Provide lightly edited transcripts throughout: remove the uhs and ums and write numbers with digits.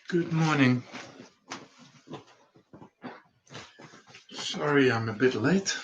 Good morning. Sorry, I'm a bit late.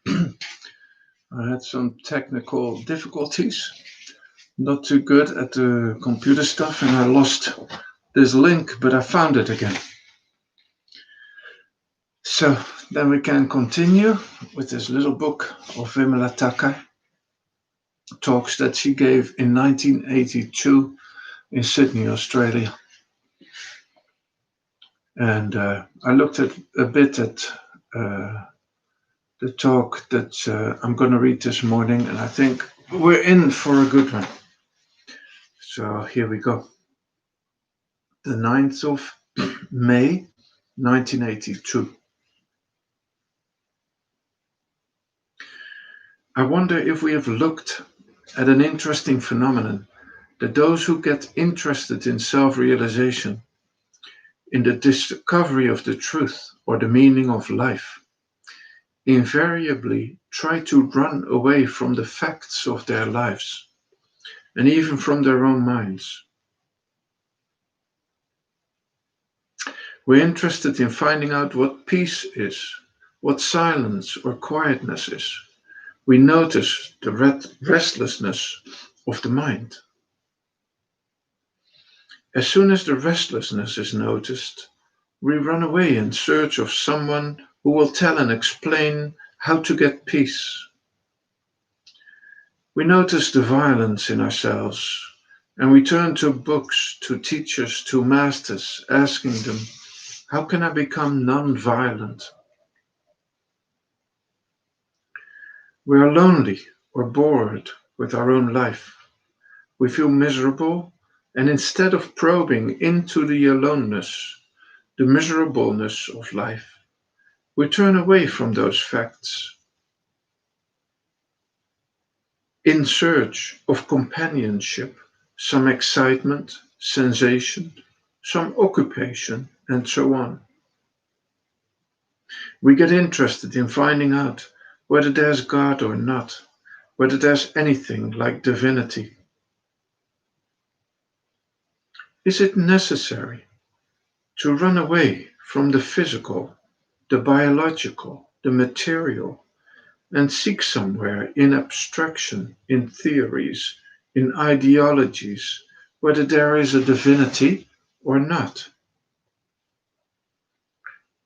I had some technical difficulties. Not too good at the computer stuff, and I lost this link, but I found it again. So then we can continue with this little book of Vimala Thakar, talks that she gave in 1982 in Sydney, Australia. And I looked at a bit at the talk that I'm going to read this morning, and I think we're in for a good one. So here we go. The 9th of May, 1982. I wonder if we have looked at an interesting phenomenon that those who get interested in self-realization, in the discovery of the truth or the meaning of life, invariably try to run away from the facts of their lives and even from their own minds. We're interested in finding out what peace is, what silence or quietness is. We notice the restlessness of the mind. As soon as the restlessness is noticed, we run away in search of someone who will tell and explain how to get peace. We notice the violence in ourselves, and we turn to books, to teachers, to masters, asking them, how can I become non-violent? We are lonely or bored with our own life. We feel miserable, and instead of probing into the aloneness, the miserableness of life, we turn away from those facts in search of companionship, some excitement, sensation, some occupation, and so on. We get interested in finding out whether there's God or not, whether there's anything like divinity. Is it necessary to run away from the physical, the biological, the material, and seek somewhere in abstraction, in theories, in ideologies, whether there is a divinity or not?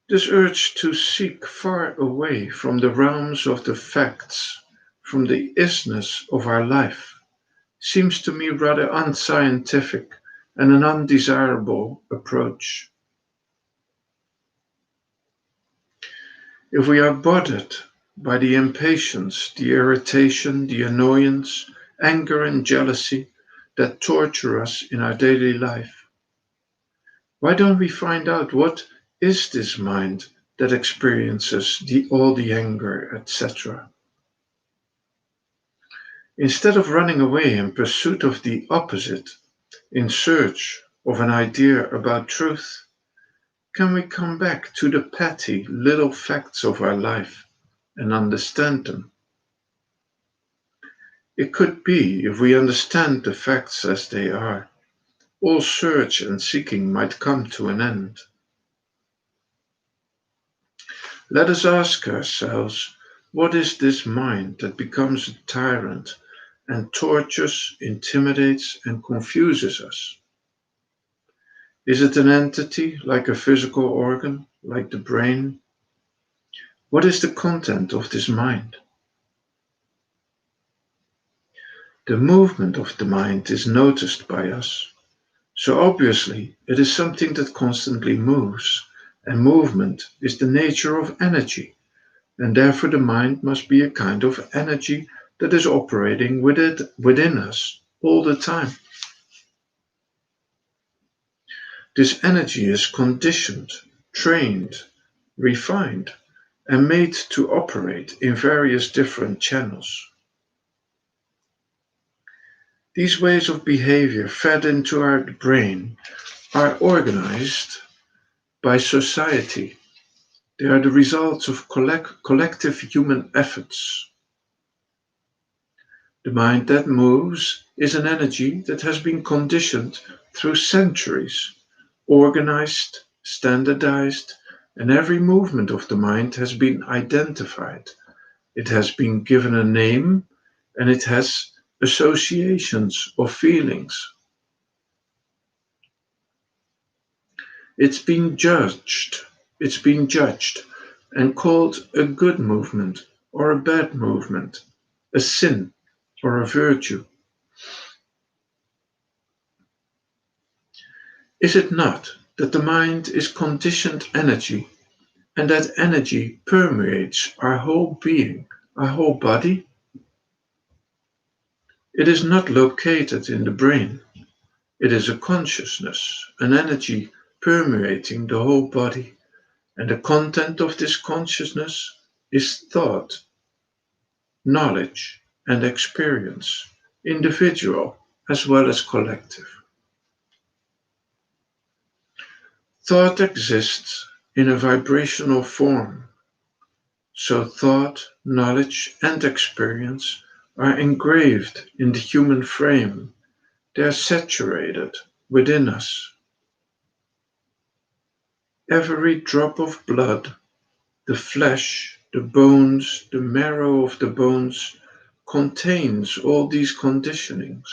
This urge to seek far away from the realms of the facts, from the isness of our life, seems to me rather unscientific and an undesirable approach. If we are bothered by the impatience, the irritation, the annoyance, anger, and jealousy that torture us in our daily life, why don't we find out what is this mind that experiences all the anger, etc.? Instead of running away in pursuit of the opposite, in search of an idea about truth, can we come back to the petty little facts of our life and understand them? It could be if we understand the facts as they are, all search and seeking might come to an end. Let us ask ourselves, what is this mind that becomes a tyrant and tortures, intimidates, and confuses us? Is it an entity like a physical organ, like the brain? What is the content of this mind? The movement of the mind is noticed by us. So obviously, it is something that constantly moves, and movement is the nature of energy, and therefore the mind must be a kind of energy that is operating within us all the time. This energy is conditioned, trained, refined, and made to operate in various different channels. These ways of behavior fed into our brain are organized by society. They are the results of collective human efforts. The mind that moves is an energy that has been conditioned through centuries, organized, standardized, and every movement of the mind has been identified. It has been given a name and it has associations or feelings. It's been judged. It's been judged and called a good movement or a bad movement, a sin or a virtue. Is it not that the mind is conditioned energy and that energy permeates our whole being, our whole body? It is not located in the brain. It is a consciousness, an energy permeating the whole body. And the content of this consciousness is thought, knowledge, and experience, individual as well as collective. Thought exists in a vibrational form, so thought, knowledge, and experience are engraved in the human frame. They are saturated within us. Every drop of blood, the flesh, the bones, the marrow of the bones contains all these conditionings.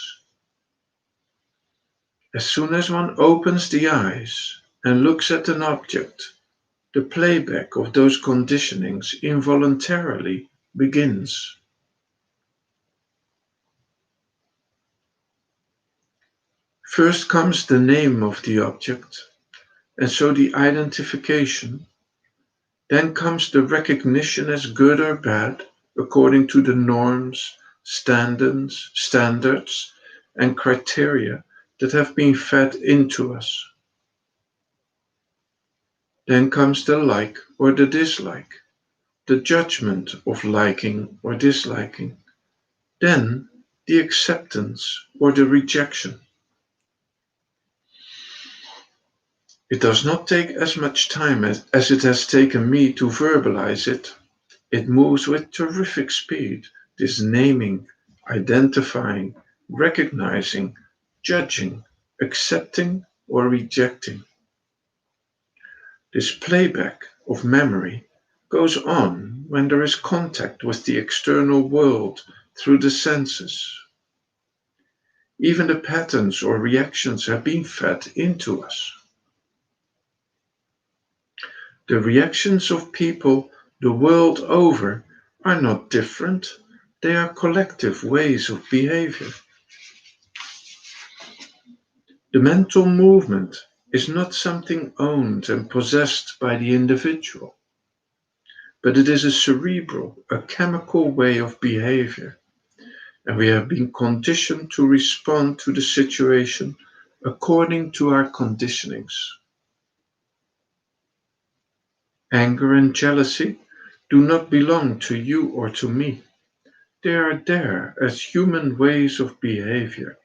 As soon as one opens the eyes and looks at an object, the playback of those conditionings involuntarily begins. First comes the name of the object, and so the identification. Then comes the recognition as good or bad, according to the norms, standards, and criteria that have been fed into us. Then comes the like or the dislike, the judgment of liking or disliking. Then the acceptance or the rejection. It does not take as much time as it has taken me to verbalize it. It moves with terrific speed, this naming, identifying, recognizing, judging, accepting, or rejecting. This playback of memory goes on when there is contact with the external world through the senses. Even the patterns or reactions have been fed into us. The reactions of people the world over are not different. They are collective ways of behavior. The mental movement is not something owned and possessed by the individual, but it is a cerebral, a chemical way of behavior, and we have been conditioned to respond to the situation according to our conditionings. Anger and jealousy do not belong to you or to me. They are there as human ways of behavior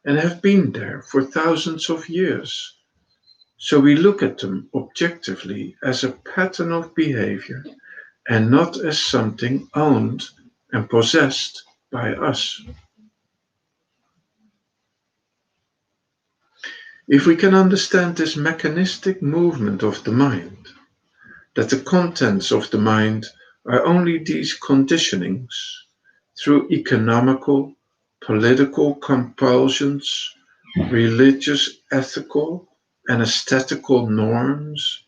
and have been there for thousands of years. So we look at them objectively as a pattern of behavior and not as something owned and possessed by us. If we can understand this mechanistic movement of the mind, that the contents of the mind are only these conditionings through economical, political compulsions, religious, ethical, and aesthetical norms,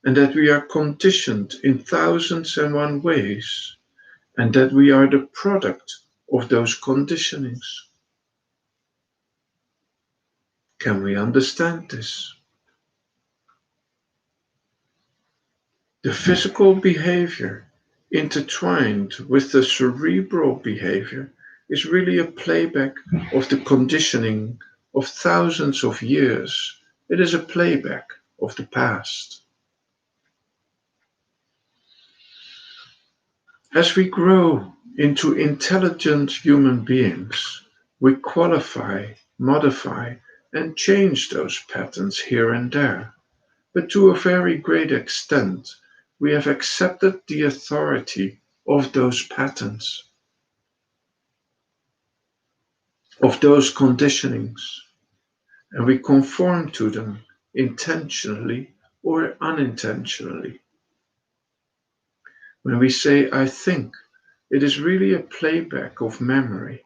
and that we are conditioned in thousands and one ways, and that we are the product of those conditionings. Can we understand this? The physical behavior intertwined with the cerebral behavior is really a playback of the conditioning of thousands of years. It is a playback of the past. As we grow into intelligent human beings, we qualify, modify, and change those patterns here and there. But to a very great extent, we have accepted the authority of those patterns, of those conditionings, and we conform to them intentionally or unintentionally. When we say I think, it is really a playback of memory.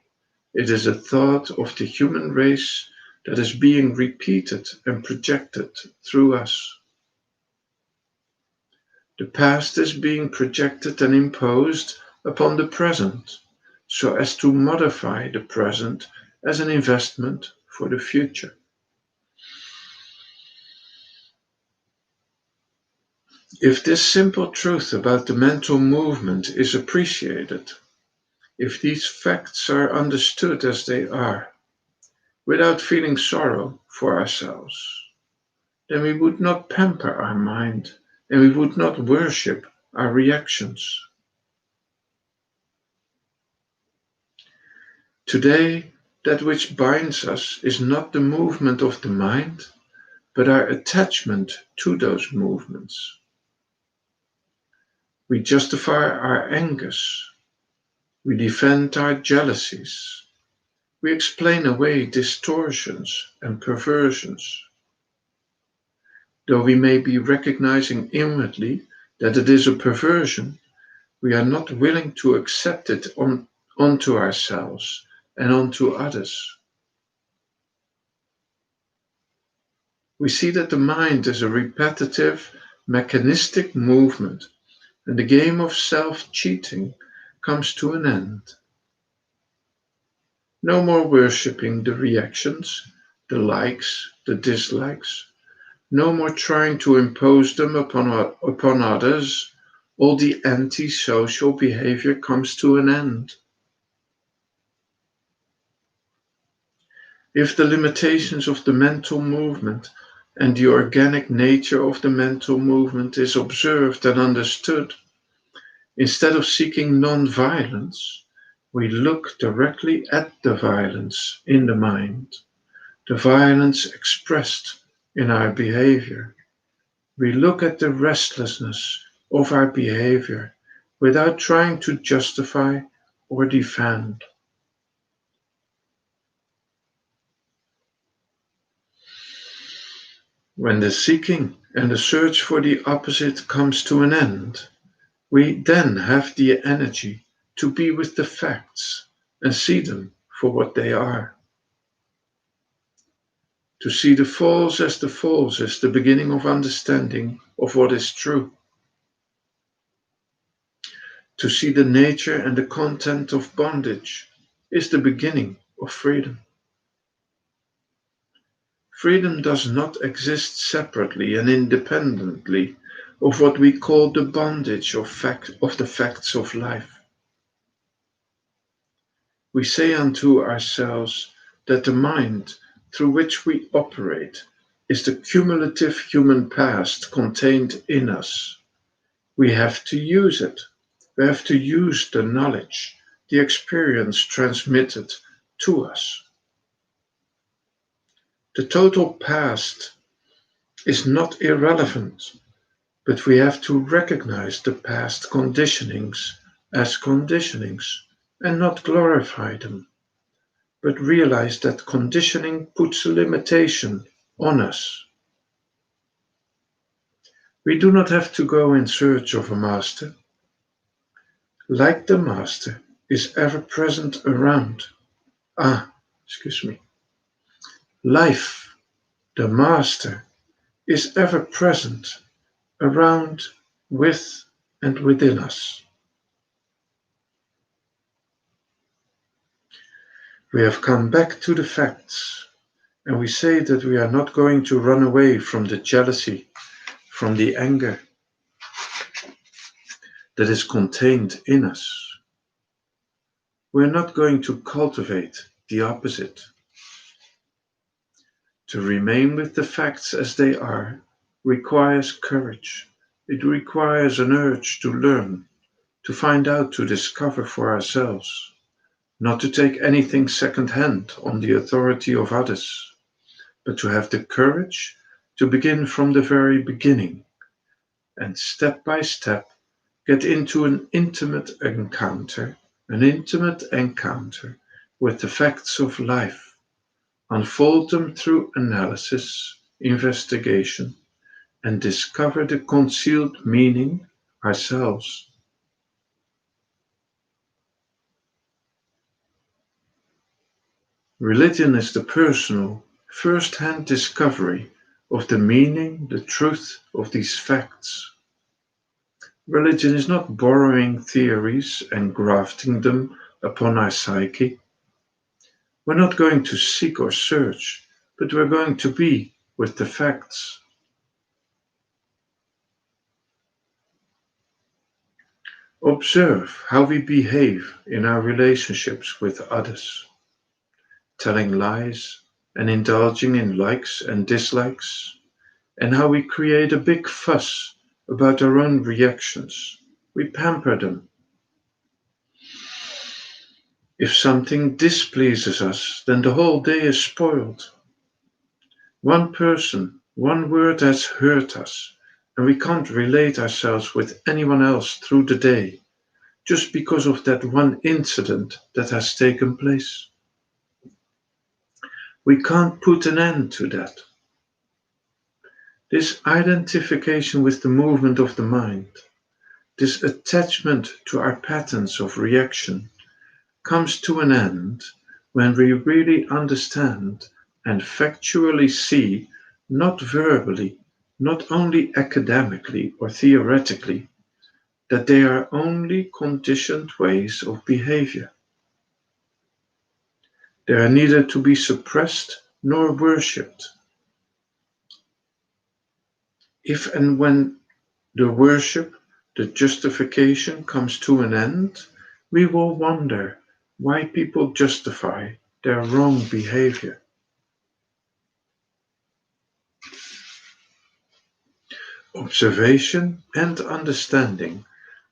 It is a thought of the human race that is being repeated and projected through us. The past is being projected and imposed upon the present so as to modify the present as an investment for the future. If this simple truth about the mental movement is appreciated, if these facts are understood as they are, without feeling sorrow for ourselves, then we would not pamper our mind and we would not worship our reactions. Today, that which binds us is not the movement of the mind, but our attachment to those movements. We justify our angers, we defend our jealousies, we explain away distortions and perversions. Though we may be recognizing inwardly that it is a perversion, we are not willing to accept it onto ourselves and onto others. We see that the mind is a repetitive, mechanistic movement, and the game of self-cheating comes to an end. No more worshipping the reactions, the likes, the dislikes. No more trying to impose them upon others. All the anti-social behavior comes to an end. If the limitations of the mental movement and the organic nature of the mental movement is observed and understood, instead of seeking non-violence, we look directly at the violence in the mind, the violence expressed in our behavior. We look at the restlessness of our behavior without trying to justify or defend. When the seeking and the search for the opposite comes to an end, we then have the energy to be with the facts and see them for what they are. To see the false as the false is the beginning of understanding of what is true. To see the nature and the content of bondage is the beginning of freedom. Freedom does not exist separately and independently of what we call the bondage of the facts of life. We say unto ourselves that the mind through which we operate is the cumulative human past contained in us. We have to use it. We have to use the knowledge, the experience transmitted to us. The total past is not irrelevant, but we have to recognize the past conditionings as conditionings and not glorify them, but realize that conditioning puts a limitation on us. We do not have to go in search of a master. Like the master is ever present around. Excuse me. Life, the master, is ever present around, with, and within us. We have come back to the facts, and we say that we are not going to run away from the jealousy, from the anger that is contained in us. We're not going to cultivate the opposite. To remain with the facts as they are requires courage. It requires an urge to learn, to find out, to discover for ourselves, not to take anything second-hand on the authority of others, but to have the courage to begin from the very beginning and step by step get into an intimate encounter with the facts of life, unfold them through analysis, investigation, and discover the concealed meaning ourselves. Religion is the personal, first-hand discovery of the meaning, the truth of these facts. Religion is not borrowing theories and grafting them upon our psyche. We're not going to seek or search, but we're going to be with the facts. Observe how we behave in our relationships with others, telling lies and indulging in likes and dislikes, and how we create a big fuss about our own reactions. We pamper them. If something displeases us, then the whole day is spoiled. One person, one word has hurt us, and we can't relate ourselves with anyone else through the day just because of that one incident that has taken place. We can't put an end to that. This identification with the movement of the mind, this attachment to our patterns of reaction, comes to an end when we really understand and factually see, not verbally, not only academically or theoretically, that they are only conditioned ways of behavior. They are neither to be suppressed nor worshipped. If and when the worship, the justification comes to an end, we will wonder why people justify their wrong behavior. Observation and understanding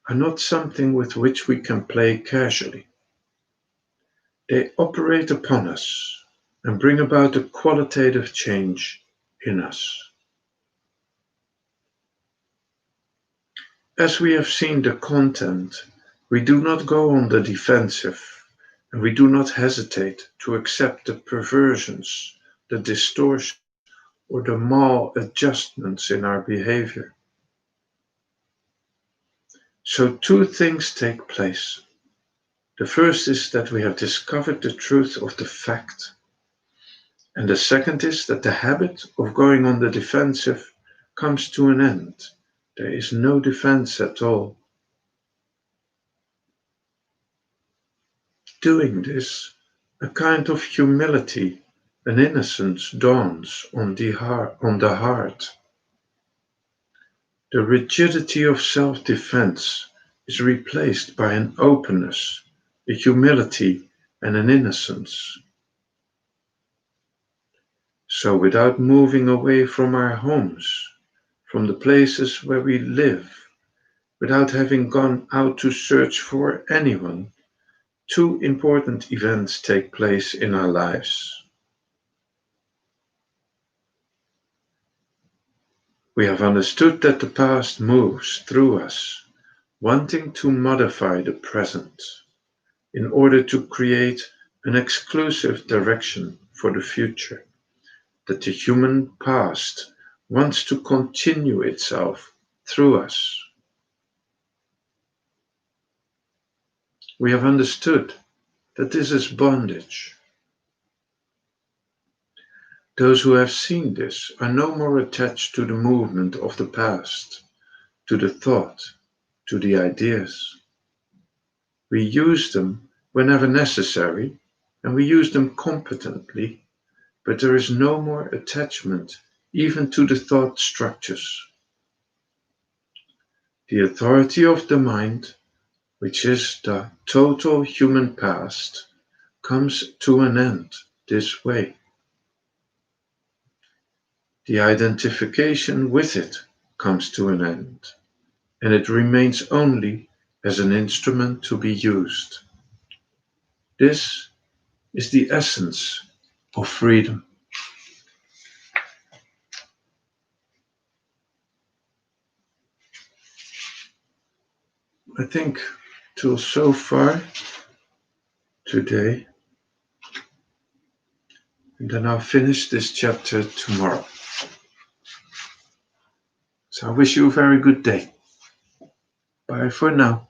are not something with which we can play casually. They operate upon us and bring about a qualitative change in us. As we have seen the content, we do not go on the defensive, and we do not hesitate to accept the perversions, the distortions, or the maladjustments in our behavior. So two things take place. The first is that we have discovered the truth of the fact, and the second is that the habit of going on the defensive comes to an end. There is no defense at all. Doing this, a kind of humility and innocence dawns on the heart. The rigidity of self-defense is replaced by an openness, a humility, and an innocence. So without moving away from our homes, from the places where we live, without having gone out to search for anyone, two important events take place in our lives. We have understood that the past moves through us, wanting to modify the present in order to create an exclusive direction for the future, that the human past wants to continue itself through us. We have understood that this is bondage. Those who have seen this are no more attached to the movement of the past, to the thought, to the ideas. We use them whenever necessary, and we use them competently, but there is no more attachment even to the thought structures. The authority of the mind, which is the total human past, comes to an end this way. The identification with it comes to an end, and it remains only as an instrument to be used. This is the essence of freedom. I think till so far today, and then I'll finish this chapter tomorrow. So I wish you a very good day. Bye for now.